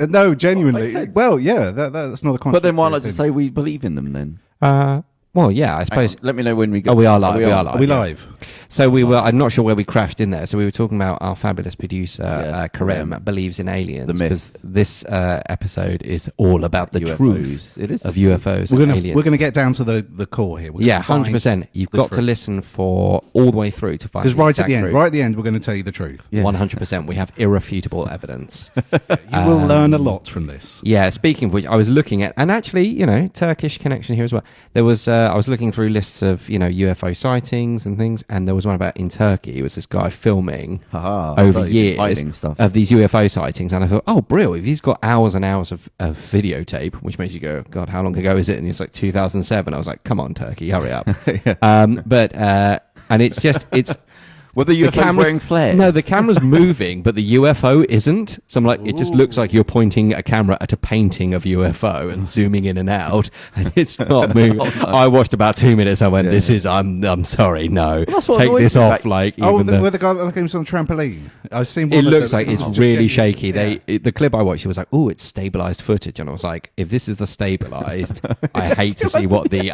No, genuinely. sense. Well, yeah, that's not a contradiction. But then why not just say we believe in them then? Well, yeah, I suppose. Let me know when we go. Oh, we are live. We are Are we live? So I'm not sure where we crashed in there. So we were talking about our fabulous producer, Karem, believes in aliens. The myth. Because this episode is all about the UFOs. truth It is of UFOs and aliens. We're going to get down to the core here. 100%. You've got to listen for all the way through to find the Because exact truth. right at the end, we're going to tell you the truth. Yeah. 100%. We have irrefutable evidence. You will learn a lot from this. Yeah, speaking of which, I was looking at, and actually, Turkish connection here as well. There was, I was looking through lists of, UFO sightings and things, and there was one about in Turkey. It was this guy filming over years stuff. of these UFO sightings, and I thought, oh, brilliant! If he's got hours and hours of videotape, which makes you go, God, how long ago is it? And it's like 2007. I was like, come on, Turkey, hurry up. And it's just, Were the UFOs wearing flares? No, the camera's moving, but the UFO isn't. So I'm like, it just looks like you're pointing a camera at a painting of UFO and zooming in and out, and it's not moving. I watched about 2 minutes. I went, "This is. I'm sorry, no. Take this off." Like, where the guy that came on a trampoline. I've seen. It looks like it's really shaky. The clip I watched, it was like, "Oh, it's stabilized footage," and I was like, "If this is the stabilized, I hate to see what the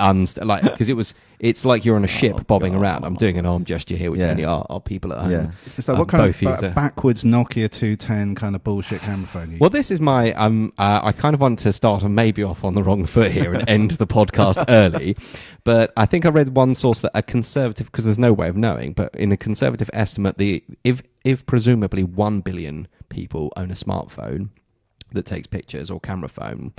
because it's like you're on a ship bobbing around." I'm doing an arm gesture here, which only are people at home. Yeah. It's like what kind of backwards Nokia 210 kind of bullshit camera phone? Well, this is my. I kind of want to start maybe off on the wrong foot here and end the podcast early, but I think I read one source that a conservative, because there's no way of knowing, but in a conservative estimate, if presumably 1 billion people own a smartphone that takes pictures or camera phone.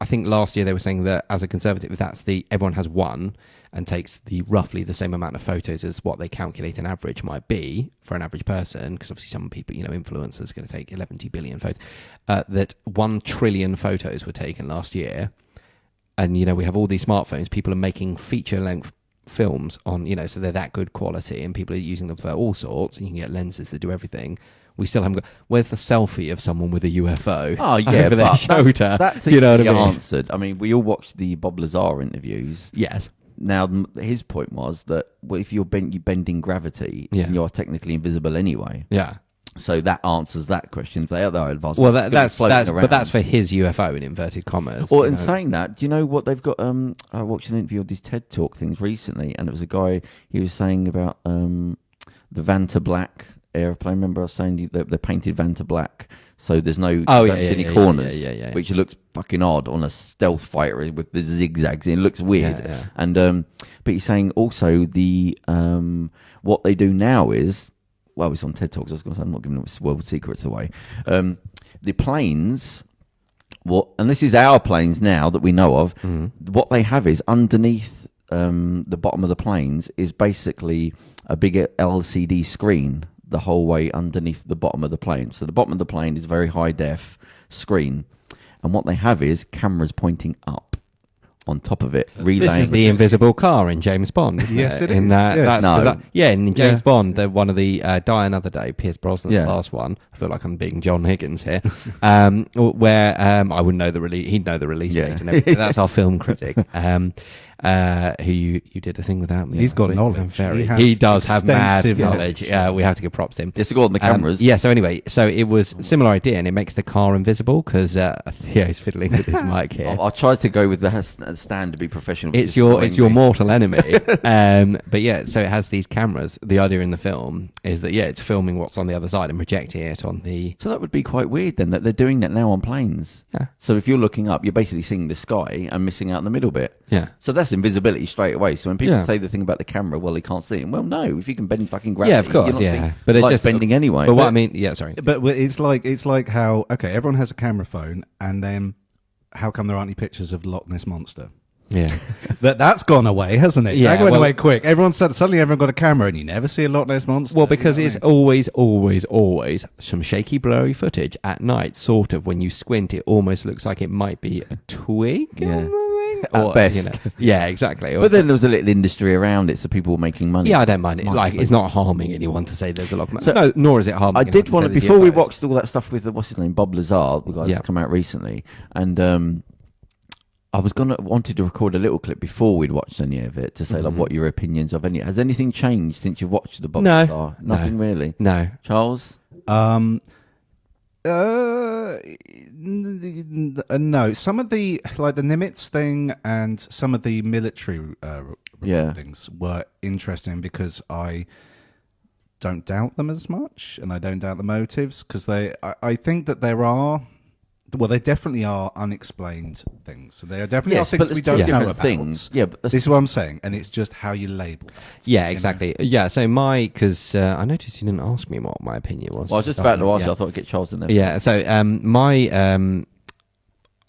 I think last year they were saying that as a conservative, if everyone has one and takes roughly the same amount of photos as what they calculate an average might be for an average person, because obviously some people, influencers are going to take 11 billion photos, that 1 trillion photos were taken last year. And, we have all these smartphones, people are making feature-length films on, so they're that good quality, and people are using them for all sorts, and you can get lenses that do everything. We still haven't got. Where's the selfie of someone with a UFO? Oh yeah, over their shoulder. That's you know what I mean? Answered. I mean, we all watched the Bob Lazar interviews. Yes. Now his point was that if you're bending gravity, then you're technically invisible anyway. Yeah. So that answers that question. If they are advanced, well, that's for his UFO in inverted commas. Or in saying that, do you know what they've got? I watched an interview of these TED Talk things recently, and it was a guy. He was saying about the Vanta Black airplane. Remember I was saying they painted Vanta black, so there's no any corners, which looks fucking odd on a stealth fighter with the zigzags. It looks weird. And but he's saying also the what they do now is, well, it's on TED Talks. I was going to say I'm not giving world secrets away. The planes. And this is our planes now that we know of. What they have is underneath the bottom of the planes is basically a big LCD screen the whole way underneath the bottom of the plane. So the bottom of the plane is a very high def screen, and what they have is cameras pointing up on top of it, relaying. This is the invisible car in James Bond, isn't yes, it? It is. In James Bond, one of the Die Another Day, Pierce Brosnan's last one. I feel like I'm being John Higgins here. Where I wouldn't know the release. He'd know the release date and everything. That's our film critic. Who you did a thing without me. He's got knowledge. He does have massive knowledge. Yeah, we have to give props to him. Just to go on the cameras. So anyway, it was a similar idea, and it makes the car invisible because he's fiddling with his mic here. I tried to go with the stand to be professional. It's your mortal enemy. But yeah, so it has these cameras. The idea in the film is that it's filming what's on the other side and projecting it on the. So that would be quite weird then that they're doing that now on planes. Yeah. So if you're looking up, you're basically seeing the sky and missing out in the middle bit. Yeah. So that's invisibility straight away. So when people say the thing about the camera, well, they can't see it. Well, no, if you can bend fucking gravity, of course, but it's just bending anyway. But what I mean, sorry. But it's like how everyone has a camera phone, and then how come there aren't any pictures of Loch Ness Monster? Yeah, that's gone away, hasn't it? Yeah, that went away quick. Suddenly everyone got a camera, and you never see a Loch Ness Monster. Well, because it's always some shaky, blurry footage at night. Sort of when you squint, it almost looks like it might be a twig. Yeah. At best. Yeah, exactly. But then there was a little industry around it, so people were making money. Yeah, I don't mind it. It's not harming anyone to say there's a lot of money. No, nor is it harming. I did want to, before we watched all that stuff with what's his name, Bob Lazar, the guy that's come out recently, and I wanted to record a little clip before we'd watched any of it to say like what your opinions of any. Has anything changed since you've watched the Bob Lazar? Nothing really. No. Charles? No, some of the like the Nimitz thing and some of the military recordings were interesting because I don't doubt them as much, and I don't doubt the motives because I think that there are. Well, they definitely are unexplained things. So there definitely are things we don't know about. Things. Yeah, but this is what I'm saying, and it's just how you label that. Yeah, exactly. Yeah, so because I noticed you didn't ask me what my opinion was. Well, I was just about to ask. I thought I'd get Charles in there. Yeah, so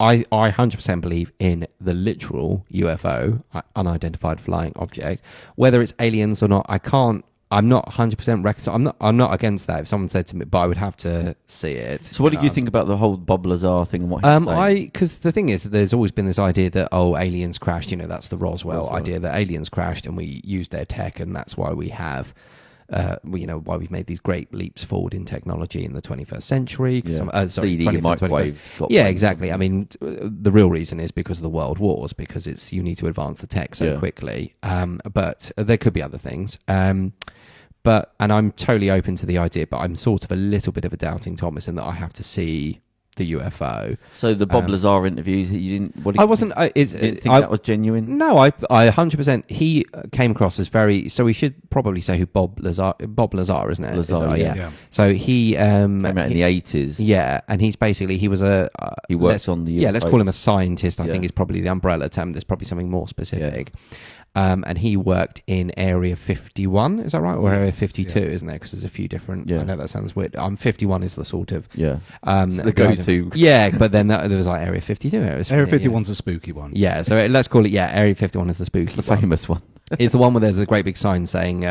I 100% believe in the literal UFO, unidentified flying object, whether it's aliens or not. I'm not 100% reconciled. I'm not against that. If someone said to me, but I would have to see it. So, what did you think about the whole Bob Lazar thing and what he was saying? Because the thing is, there's always been this idea that aliens crashed. That's the Roswell idea that aliens crashed and we used their tech, and that's why we have. Why we've made these great leaps forward in technology in the 21st century. 3D microwaves. Yeah, exactly. I mean, the real reason is because of the world wars, because you need to advance the tech so quickly. But there could be other things. And I'm totally open to the idea, but I'm sort of a little bit of a doubting Thomas in that I have to see the UFO. So the Bob Lazar interviews, you didn't. Didn't think that was genuine? No, I 100%. He came across as very. So we should probably say who Bob Lazar, isn't it? Lazar, yeah. So he came out in the 80s. Yeah, and he was a. He works on the UFO. Yeah, let's call him a scientist. I think is probably the umbrella term. There's probably something more specific. Yeah. And he worked in Area 51, is that right? Or Area 52, isn't there? Because there's a few different... I know that sounds weird. 51 is the sort of... Yeah. The go-to. Yeah, but then there was like Area 52. Area 51's a spooky one. Yeah, so let's call it, Area 51 is the spooky It's the famous one. It's the one where there's a great big sign saying...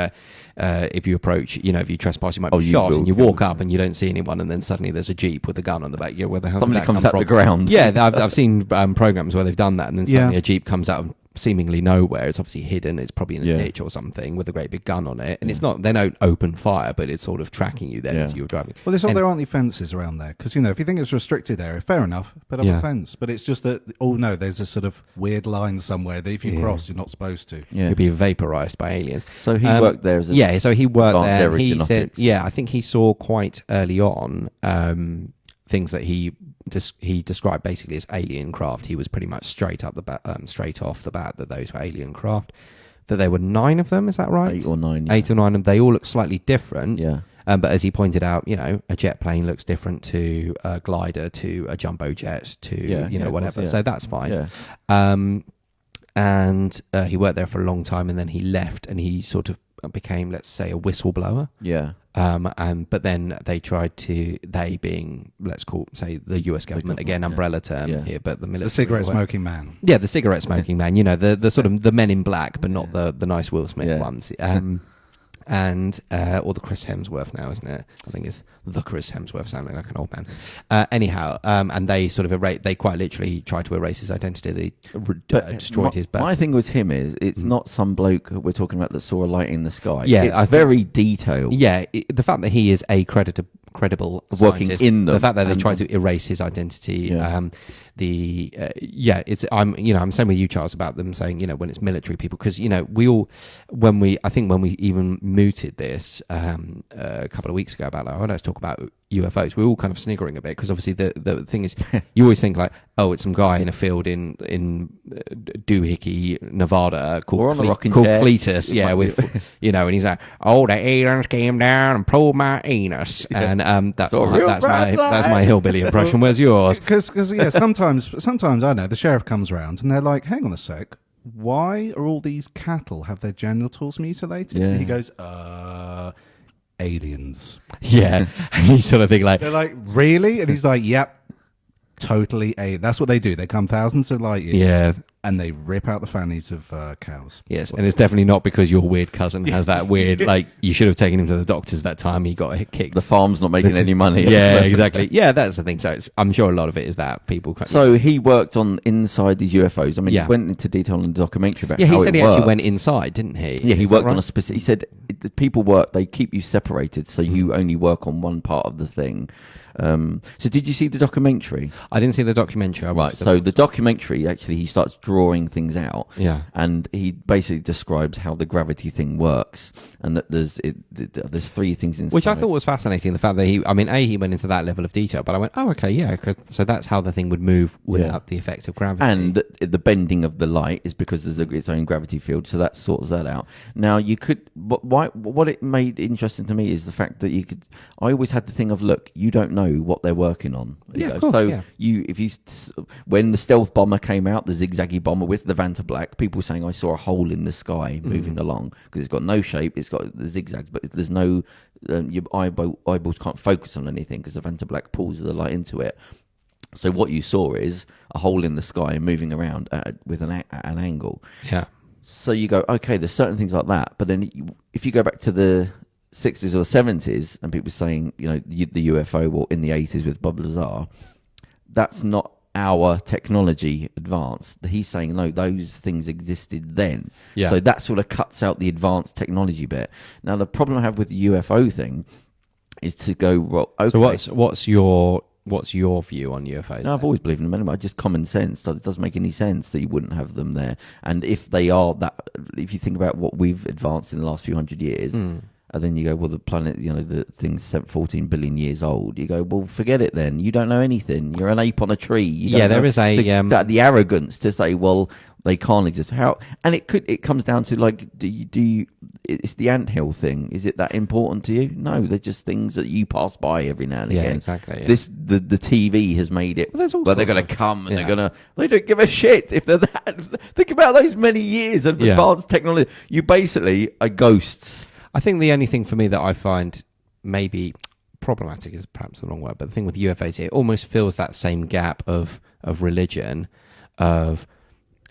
if you approach, if you trespass, you might be shot, and you walk up and you don't see anyone, and then suddenly there's a jeep with a gun on the back. Where the hell somebody comes out of the ground? Yeah, I've seen programs where they've done that, and then suddenly a jeep comes out of seemingly nowhere. It's obviously hidden. It's probably in a ditch or something with a great big gun on it, and it's not. They don't open fire, but it's sort of tracking you then as you're driving. Well, there aren't any fences around there because if you think it's a restricted area, fair enough, put up a fence. But it's just that there's a sort of weird line somewhere that if you cross, you're not supposed to. Yeah. You'll be vaporized by aliens. So he worked there as a so he worked there. He said, I think he saw quite early on things that he described basically as alien craft. He was pretty much straight off the bat that those were alien craft. That there were 9 of them, is that right? 8 or 9. 8 or 9 of them. They all look slightly different. Yeah. But as he pointed out, a jet plane looks different to a glider, to a jumbo jet, to whatever. Course, so that's fine. Yeah. And he worked there for a long time, and then he left, and he sort of became, let's say, a whistleblower. Yeah. But then they being, let's call, say, the US government, again, umbrella term here, but the military. The cigarette smoking man. Yeah, the cigarette smoking man. The sort of the Men in Black, but not the nice Will Smith ones. Or the Chris Hemsworth now, isn't it? I think it's the Chris Hemsworth, sounding like an old man. And they sort of they quite literally tried to erase his identity. They destroyed his birth. My thing with him is it's not some bloke we're talking about that saw a light in the sky. Yeah, it's very detailed. Yeah, the fact that he is a credible working in them, the fact that they try to erase his identity. I'm saying with you, Charles, about them saying when it's military people, because when we even mooted this a couple of weeks ago about let's talk about UFOs, we're all kind of sniggering a bit because obviously the thing is you always think it's some guy in a field in Doohickey, Nevada called Cletus, with and he's like, the aliens came down and probed my anus, and that's my hillbilly impression. Where's yours? Because sometimes I know the sheriff comes around and they're like, hang on a sec, why are all these cattle have their genitals mutilated? And he goes, aliens. Yeah, and you sort of think they're like, really? And he's like, yep, totally alien. That's what they do. They come thousands of light years. Yeah. And they rip out the fannies of cows. Yes, and it's definitely not because your weird cousin has that weird, you should have taken him to the doctors that time he got kicked. The farm's not making any money. Yeah, exactly. Yeah, that's the thing. So I'm sure a lot of it is that people... So he worked on inside these UFOs. I mean, he went into detail in the documentary about how it works. Yeah, he said he actually went inside, didn't he? Yeah, he worked on a specific... He said the people work, they keep you separated, so you only work on one part of the thing. So did you see the documentary? I didn't see the documentary. Right, so the documentary, actually, he starts drawing things out. Yeah. And he basically describes how the gravity thing works, and that there's 3 things inside. Which I thought was fascinating, the fact that he went into that level of detail, but I went, oh, okay, yeah, so that's how the thing would move without the effect of gravity. And the bending of the light is because there's its own gravity field, so that sorts that out. Now, you could, what it made interesting to me is the fact that I always had the thing of, look, you don't know what they're working on. Yeah, of course, When the stealth bomber came out, the zigzaggy bomber with the Vanta Black, people were saying, I saw a hole in the sky moving along, because it's got no shape, it's got the zigzags, but there's no, your eyeballs can't focus on anything because the Vanta Black pulls the light into it. So what you saw is a hole in the sky moving around with an angle. Yeah. So you go, okay, there's certain things like that. But then if you go back to the 60s or 70s and people saying, the UFO, or in the 80s with Bob Lazar, that's not our technology advanced. He's saying, no, those things existed then. Yeah. So that sort of cuts out the advanced technology bit. Now, the problem I have with the UFO thing is to go, well, okay. So what's your view on UFOs? No, I've always believed in them anyway. Just common sense. It doesn't make any sense that you wouldn't have them there. And if they are that, if you think about what we've advanced in the last few hundred years, and then you go, well, the planet, the thing's 14 billion years old. You go, well, forget it then. You don't know anything. You're an ape on a tree. There is the arrogance to say, well, they can't exist. How? And it comes down to, like, do you it's the anthill thing. Is it that important to you? No, they're just things that you pass by every now and again. Yeah, exactly. Yeah. The TV has made it where they're going to come and they don't give a shit if they're that. Think about those many years of advanced technology. You basically are ghosts. I think the only thing for me that I find maybe problematic is perhaps the wrong word, but the thing with UFOs, it almost fills that same gap of religion, of,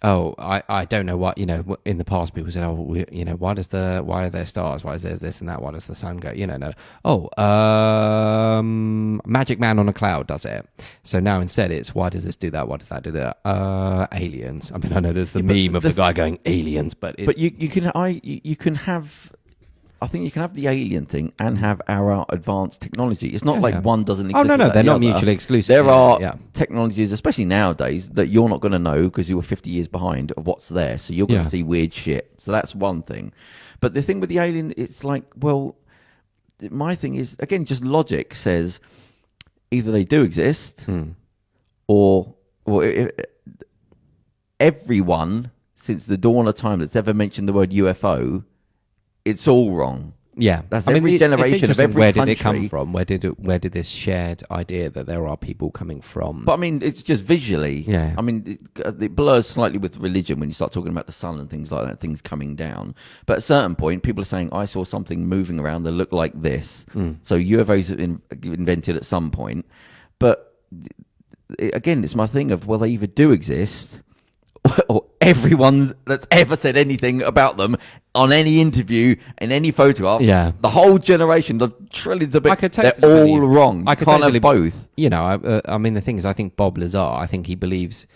I don't know what, in the past people said, why are there stars? Why is there this and that? Why does the sun go? Magic Man on a cloud does it. So now instead it's, why does this do that? Why does that do that? Aliens. I mean, I know there's the meme of the guy going aliens, but you can have. I think you can have the alien thing and have our advanced technology. It's not one doesn't exist. Oh, no, they're not mutually exclusive. There are technologies, especially nowadays, that you're not going to know because you were 50 years behind of what's there. So you're going to see weird shit. So that's one thing. But the thing with the alien, it's like, well, my thing is, again, just logic says either they do exist or everyone since the dawn of time that's ever mentioned the word UFO, it's all wrong. Yeah, that's every generation of every country. Where did it come from? Where did this shared idea that there are people coming from? But I mean, it's just visually. Yeah. I mean, it blurs slightly with religion when you start talking about the sun and things like that, things coming down. But at a certain point, people are saying, I saw something moving around that looked like this. So UFOs have been invented at some point. But again, it's my thing of, well, they either do exist, or everyone that's ever said anything about them on any interview, in any photograph, the whole generation, the trillions of people, they're all wrong. You can't have both. I mean, the thing is, I think Bob Lazar, I think he believes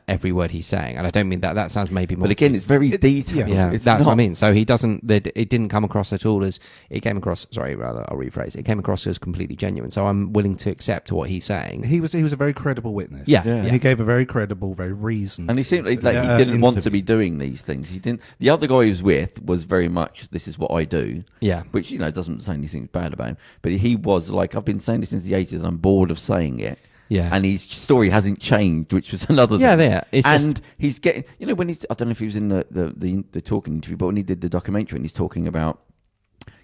every word he's saying, and I don't mean that sounds maybe more, but again, it's very detailed. That's what I mean. So he doesn't, it didn't come across at all as, it came across, I'll rephrase it came across as completely genuine. So I'm willing to accept what he's saying. He was a very credible witness. He gave a very credible, very reasoned, and he seemed like he didn't want to be doing these things. He didn't. The other guy he was with was very much, this is what I do, which doesn't say anything bad about him, but he was like, I've been saying this since the 80s and I'm bored of saying it. Yeah, and his story hasn't changed, which was another thing. And he's getting, when he's, I don't know if he was in the talking interview, but when he did the documentary and he's talking about,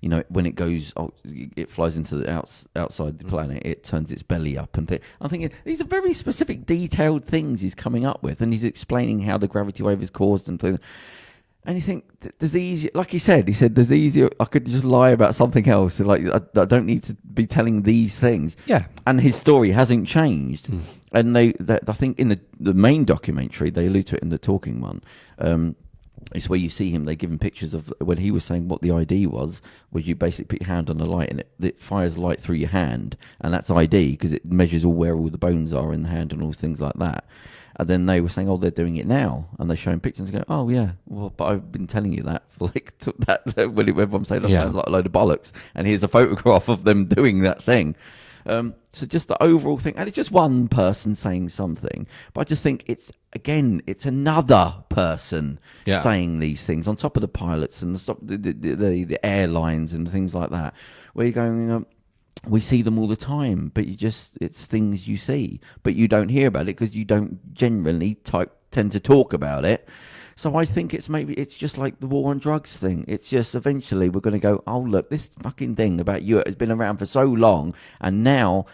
when it goes, it flies into the outside the planet, it turns its belly up, and I'm thinking these are very specific, detailed things he's coming up with, and he's explaining how the gravity wave is caused and things. And you think, there's easier, like he said, there's easier, I could just lie about something else. Like, I don't need to be telling these things. Yeah. And his story hasn't changed. And I think in the main documentary, they allude to it in the talking one, it's where you see him, they give him pictures of when he was saying what the ID was you basically put your hand on the light and it fires light through your hand. And that's ID because it measures where all the bones are in the hand and all things like that. And then they were saying, they're doing it now. And they show him pictures and go, oh, yeah, well, but I've been telling you that for when everyone's saying that sounds like a load of bollocks. And here's a photograph of them doing that thing. So just the overall thing, and it's just one person saying something, but I just think it's another person saying these things on top of the pilots and the airlines and things like that, where you're going, we see them all the time, but it's things you see, but you don't hear about it because you don't generally tend to talk about it. So I think it's just like the war on drugs thing. It's just eventually we're going to go, oh, look, this fucking thing about you has been around for so long, and now,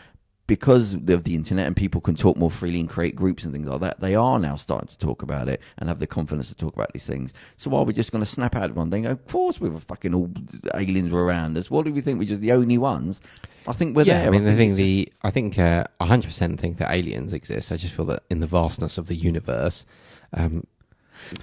because of the internet and people can talk more freely and create groups and things like that, they are now starting to talk about it and have the confidence to talk about these things. So are we just going to snap out of one thing and go, of course we were fucking all aliens were around us? What do we think? We're just the only ones? I think we're there. I mean, I think 100% think that aliens exist. I just feel that in the vastness of the universe,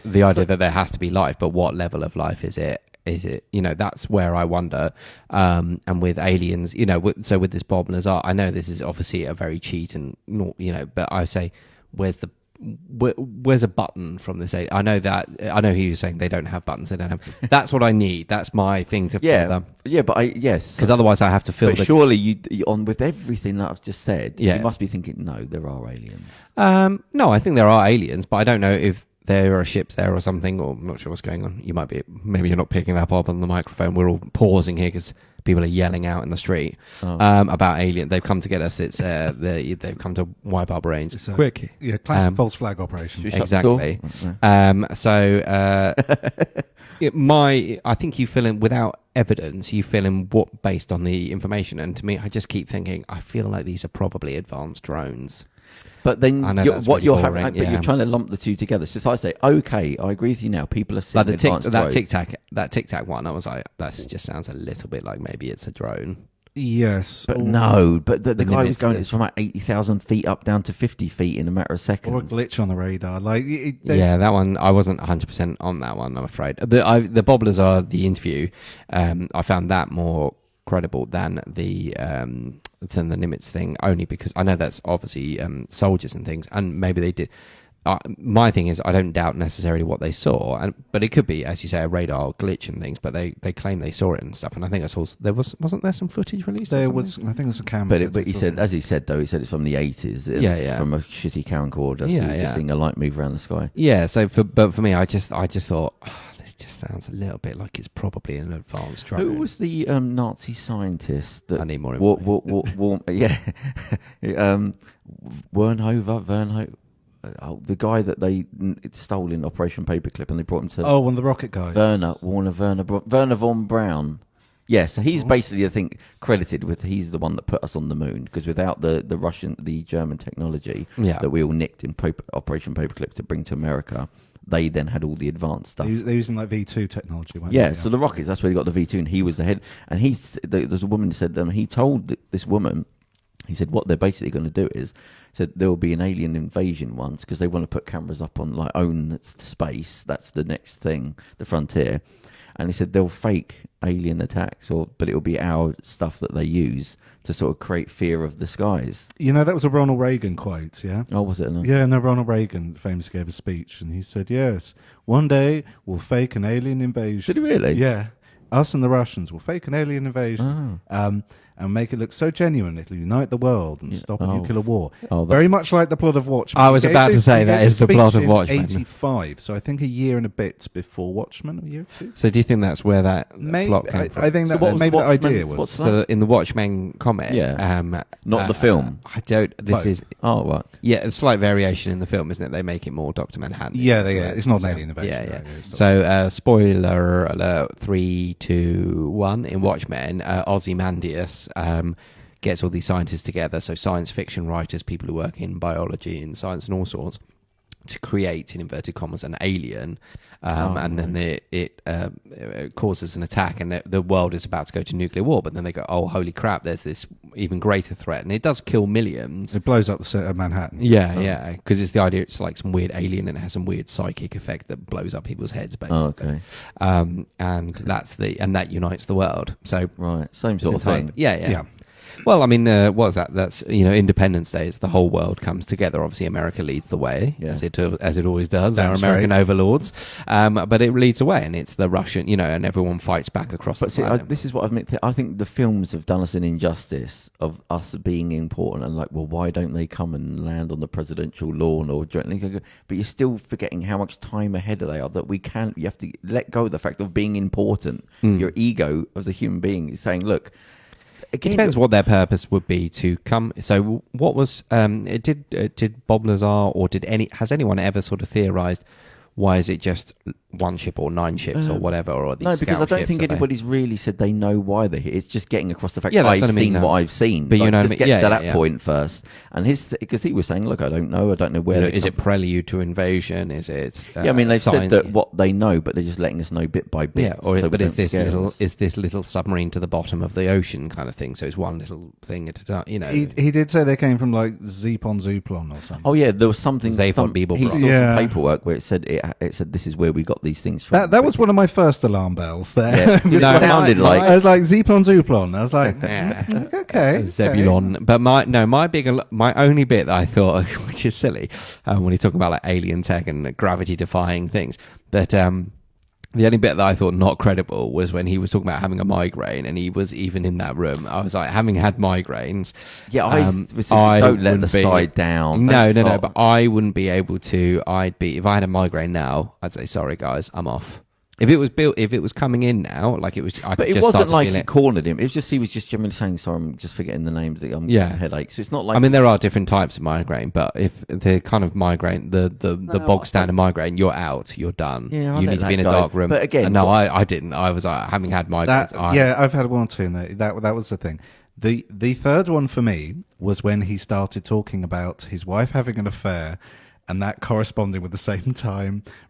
the idea that there has to be life, but what level of life is it? That's where I wonder. And with aliens, so with this Bob Lazar, I know this is obviously a very cheat and not, but I say, where's a button from this? I know he was saying they don't have buttons. They don't have. That's what I need. That's my thing to fill them. Yeah, but yes, because otherwise I have to fill. But surely you on with everything that I've just said, you must be thinking, no, there are aliens. No, I think there are aliens, but I don't know if there are ships there or something, or I'm not sure what's going on. Maybe you're not picking that up on the microphone. We're all pausing here because people are yelling out in the street about aliens. They've come to get us. It's they've come to wipe our brains. Quick, classic false flag operation. Exactly. I think you fill in without evidence. You fill in what based on the information, and to me, I just keep thinking. I feel like these are probably advanced drones. But then you're trying to lump the two together. So if I say, okay, I agree with you now. People are seeing that Tic Tac one. I was like, that just sounds a little bit like maybe it's a drone. Yes, but no. But the guy was going. It's from like 80,000 feet up down to 50 feet in a matter of seconds. Or a glitch on the radar. That one. I wasn't 100% on that one. I'm afraid. The Bob Lazar, the interview, I found that more credible than the Nimitz thing, only because I know that's obviously soldiers and things, and maybe they did. My thing is, I don't doubt necessarily what they saw, but it could be, as you say, a radar glitch and things. But they claim they saw it and stuff, and I think I saw wasn't there some footage released? There was, I think it was a camera. But he said it's from the 80s. From a shitty camcorder. Just seeing a light move around the sky. Yeah. So for me, I just thought. This just sounds a little bit like it's probably an advanced drone. Who was the Nazi scientist that... I need more information. Wernhover, the guy that they stole in Operation Paperclip and they brought him to... Oh, one of the rocket guys. Werner von Braun. Yes, so he's basically, I think, credited with he's the one that put us on the moon, because without the German technology that we all nicked in Operation Paperclip to bring to America... They then had all the advanced stuff. They're using like V2 technology, weren't they? Yeah, so the rockets, that's where they got the V2, and he was the head. And there's a woman who said, he told this woman, he said, what they're basically going to do is, said there will be an alien invasion once, because they want to put cameras up on like own space. That's the next thing, the frontier. And he said they'll fake alien attacks, but it'll be our stuff that they use to sort of create fear of the skies. That was a Ronald Reagan quote, yeah? Oh, was it? No? Yeah, no, Ronald Reagan famously gave a speech, and he said, yes, one day we'll fake an alien invasion. Did he really? Yeah. Us and the Russians will fake an alien invasion. And make it look so genuine. It'll unite the world and stop a nuclear war. Very much like the plot of Watchmen. I was about to say that is the plot of Watchmen. 85, so I think a year and a bit before Watchmen, a year or two. So do you think that's where that plot came from? I think that maybe the idea was. So in the Watchmen comic, not the film. I don't. This Both. is a slight variation in the film, isn't it? They make it more Dr. Manhattan. Yeah, it's not an alien invasion. Yeah. So spoiler alert: 3, 2, 1. In Watchmen, Ozymandias gets all these scientists together, so science fiction writers, people who work in biology and science and all sorts, to create, in inverted commas, an alien, and then it causes an attack, and the world is about to go to nuclear war. But then they go, "Oh, holy crap! There's this even greater threat," and it does kill millions. It blows up the set of Manhattan. Yeah, because it's the idea. It's like some weird alien, and it has some weird psychic effect that blows up people's heads, basically. And that unites the world. So same sort of thing. Yeah. Well, I mean, what is that? That's Independence Day. It's the whole world comes together. Obviously, America leads the way, as it always does. That's our American right. overlords, but it leads away, and it's the Russian, and everyone fights back across the planet. This is what I think the films have done us an injustice of us being important and like, well, why don't they come and land on the presidential lawn or jointly? But you're still forgetting how much time ahead they are. That you have to let go of the fact of being important. Your ego as a human being is saying, look. Again, it depends what their purpose would be to come. So, what was did Bob Lazar or has anyone ever sort of theorized why is it just one ship or 9 ships or whatever? Or these because I don't think anybody's really said they know why they're here. It's just getting across the fact that I've seen what I've seen. But just get to that point first. And because he was saying, look, I don't know where. Is it prelude to invasion? Is it? They've said that what they know, but they're just letting us know bit by bit. Yeah, but is this little submarine to the bottom of the ocean kind of thing? So it's one little thing at a time. He did say they came from like Zuplon or something. Oh yeah, there was something. He saw some paperwork where it said this is where we got these things from. That was one of my first alarm bells there. Yeah. Sounded like I was like Zuplon. I was like, okay, Zebulon. But my only bit that I thought, which is silly, when you talk about like alien tech and gravity defying things, but the only bit that I thought not credible was when he was talking about having a migraine, and he was even in that room. I was like, having had migraines, I don't let the slide down. No. But I wouldn't be able to. If I had a migraine now, I'd say, sorry guys, I'm off. If it was coming in now, like it was, but it wasn't like he cornered him. He was just generally saying, "Sorry, I'm just forgetting the names. I'm getting headaches." So it's not like. I mean, there are different types of migraine, but if the kind of migraine, the bog standard migraine, you're out, you're done. Yeah, you need to be in a dark room. But again, I didn't. I was having had migraines. I've had one or two, and that was the thing. The third one for me was when he started talking about his wife having an affair. And that corresponding with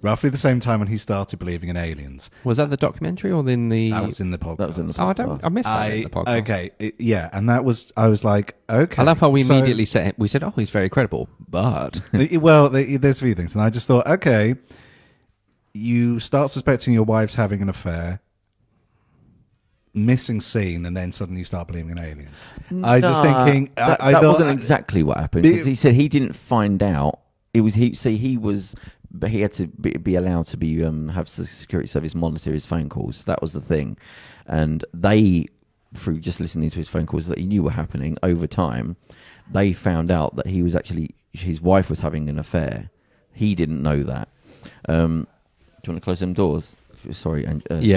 roughly the same time when he started believing in aliens. Was that the documentary or in the? That was in the podcast. That was in the podcast. I missed that in the podcast. Okay, and I was like, okay. I love how we immediately said, oh, he's very credible, but... Well, there's a few things. And I just thought, okay, you start suspecting your wife's having an affair, missing scene, and then suddenly you start believing in aliens. I just thinking... That wasn't exactly what happened, because he said he didn't find out. But he had to be allowed to have the security service monitor his phone calls. That was the thing, and they, through just listening to his phone calls that he knew were happening over time, they found out that his wife was having an affair. He didn't know that. Do you want to close them doors? Sorry.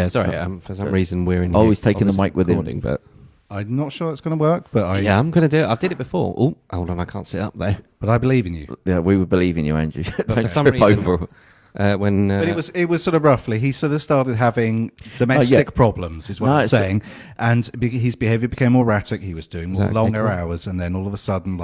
Sorry. For some reason we're in. Always taking the mic with him, but. I'm not sure it's going to work, but I'm going to do it. I've did it before. Oh, hold on, I can't sit up there. But I believe in you. Yeah, we would believe in you, Andrew. For some reason, but it was sort of roughly. He sort of started having domestic problems, is what I'm saying, and his behaviour became more erratic. He was doing more longer hours, and then all of a sudden,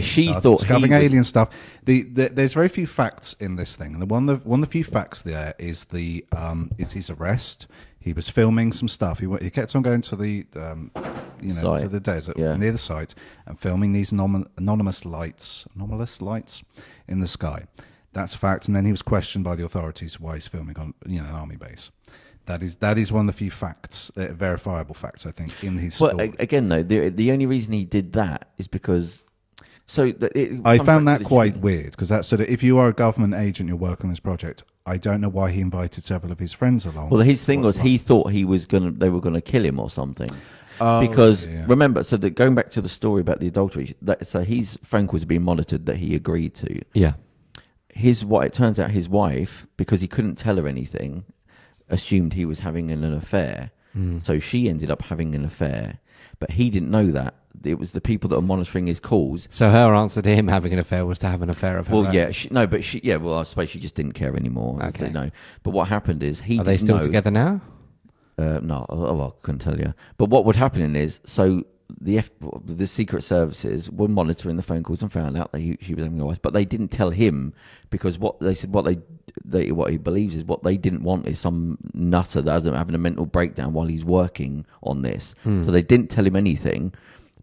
she thought discovering alien stuff. There's very few facts in this thing, and one of the few facts there is is his arrest. He was filming some stuff. He kept on going to the to the desert near the site and filming these anomalous lights in the sky. That's a fact. And then he was questioned by the authorities why he's filming on an army base. That is one of the few facts, verifiable facts, I think, in his story. Well, again, though, the only reason he did that is because... I found that quite weird, because that's sort of, if you are a government agent, you're working on this project, I don't know why he invited several of his friends along. Well, his thing was he thought they were going to kill him or something. Because remember, going back to the story about the adultery, so his phone calls are being monitored that he agreed to. Yeah. It turns out his wife, because he couldn't tell her anything, assumed he was having an affair. So she ended up having an affair, but he didn't know that. It was the people that were monitoring his calls. So her answer to him having an affair was to have an affair of her own. Well, I suppose she just didn't care anymore. Okay. No, but what happened is Are they still together now? No, I couldn't tell you. But what would happen is, so the secret services were monitoring the phone calls and found out that she was having a wife, but they didn't tell him, because what he believes is what they didn't want is some nutter that isn't having a mental breakdown while he's working on this. So they didn't tell him anything,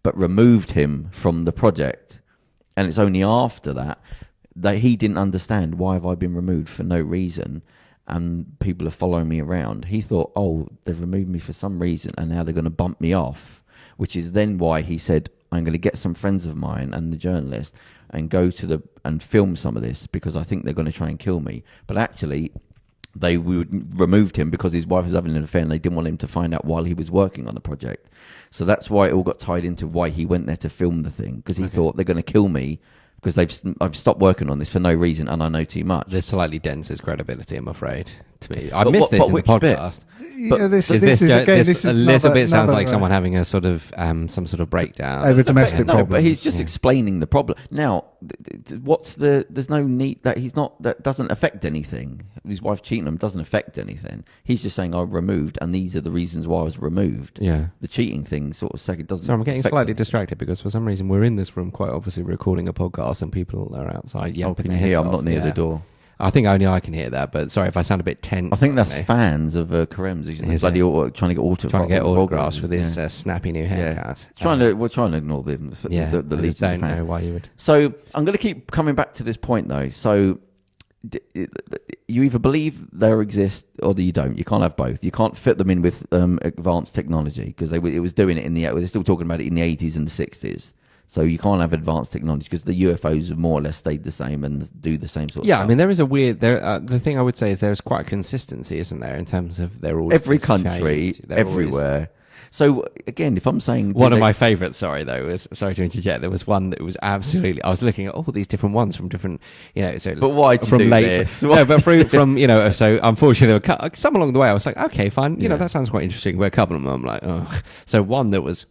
but removed him from the project. And it's only after that he didn't understand, why have I been removed for no reason, and people are following me around. He thought, they've removed me for some reason, and now they're going to bump me off. which is then why he said, I'm going to get some friends of mine and the journalist and go and film some of this because I think they're going to try and kill me. But actually, they removed him because his wife was having an affair and they didn't want him to find out while he was working on the project. So that's why it all got tied into why he went there to film the thing, because he thought they're going to kill me because I've stopped working on this for no reason and I know too much. This slightly dents his credibility, I'm afraid, to me. I missed this in the podcast. Yeah, this is a little bit sounds like someone having a sort of some sort of breakdown over domestic problems. But he's just explaining the problem. Now, there's no need that doesn't affect anything. His wife cheating on him doesn't affect anything. He's just saying I was removed, and these are the reasons why I was removed. Yeah, the cheating thing sort of second doesn't. So I'm getting slightly distracted because for some reason we're in this room quite obviously recording a podcast, and people are outside yapping their heads off. I'm not near the door. I think only I can hear that, but sorry if I sound a bit tense. I think that's fans of Karem's. He's bloody trying to get autographs with his snappy new haircut. We're trying to ignore them. The least don't know why you would. So I'm going to keep coming back to this point though. So you either believe there exist or you don't. You can't have both. You can't fit them in with advanced technology because it was doing it they're still talking about it in the 80s and the 60s. So you can't have advanced technology because the UFOs have more or less stayed the same and do the same sort of stuff. I mean, there is a weird... the thing I would say is there's quite a consistency, isn't there, in terms of they're all... Every country, everywhere. So, again, if I'm saying... One of my favourites, sorry to interject, there was one that was absolutely... I was looking at all these different ones from different... So but why did you do this? No, but from so unfortunately there were some along the way I was like, okay, fine, that sounds quite interesting, but a couple of them I'm like, oh. So one that was...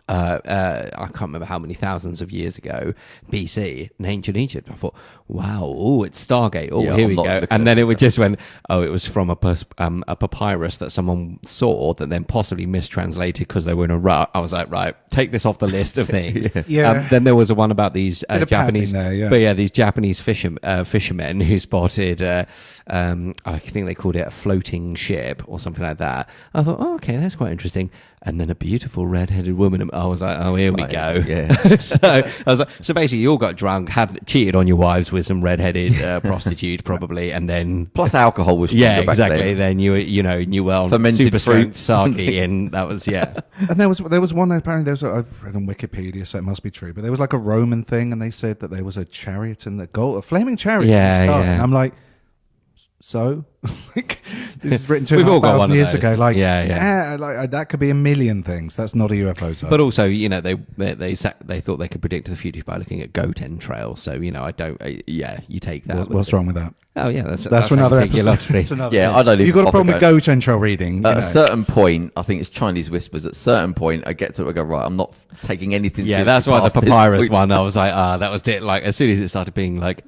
I can't remember how many thousands of years ago, BC, in ancient Egypt. I thought, wow, it's Stargate. Here we go. And then it just went, it was from a papyrus that someone saw that then possibly mistranslated because they were in a rut. I was like, right, take this off the list of things. Then there was one about these Japanese, these Japanese fishermen who spotted, I think they called it a floating ship or something like that. I thought, okay, that's quite interesting. And then a beautiful red-headed woman. I was like, here we go. Yeah. So I was like, so basically, you all got drunk, had cheated on your wives with some red-headed prostitute, probably, and then plus alcohol was exactly. Then you well fermented super fruits, sake, and that was And there was one apparently I read on Wikipedia, so it must be true. But there was like a Roman thing, and they said that there was a chariot in a flaming chariot. And I'm like. So, this is written 2,500 years ago. Like, that could be a million things. That's not a UFO site. But also, they thought they could predict the future by looking at goat entrails. So, I don't. You take that. What's wrong with that? Oh yeah, that's for another episode. I don't. You've got a problem with goat entrail reading. At a certain point, I think it's Chinese whispers. At a certain point, I get to it. I go right. I'm not taking anything. Yeah, that's why the papyrus one. I was like, that was it. Like as soon as it started being like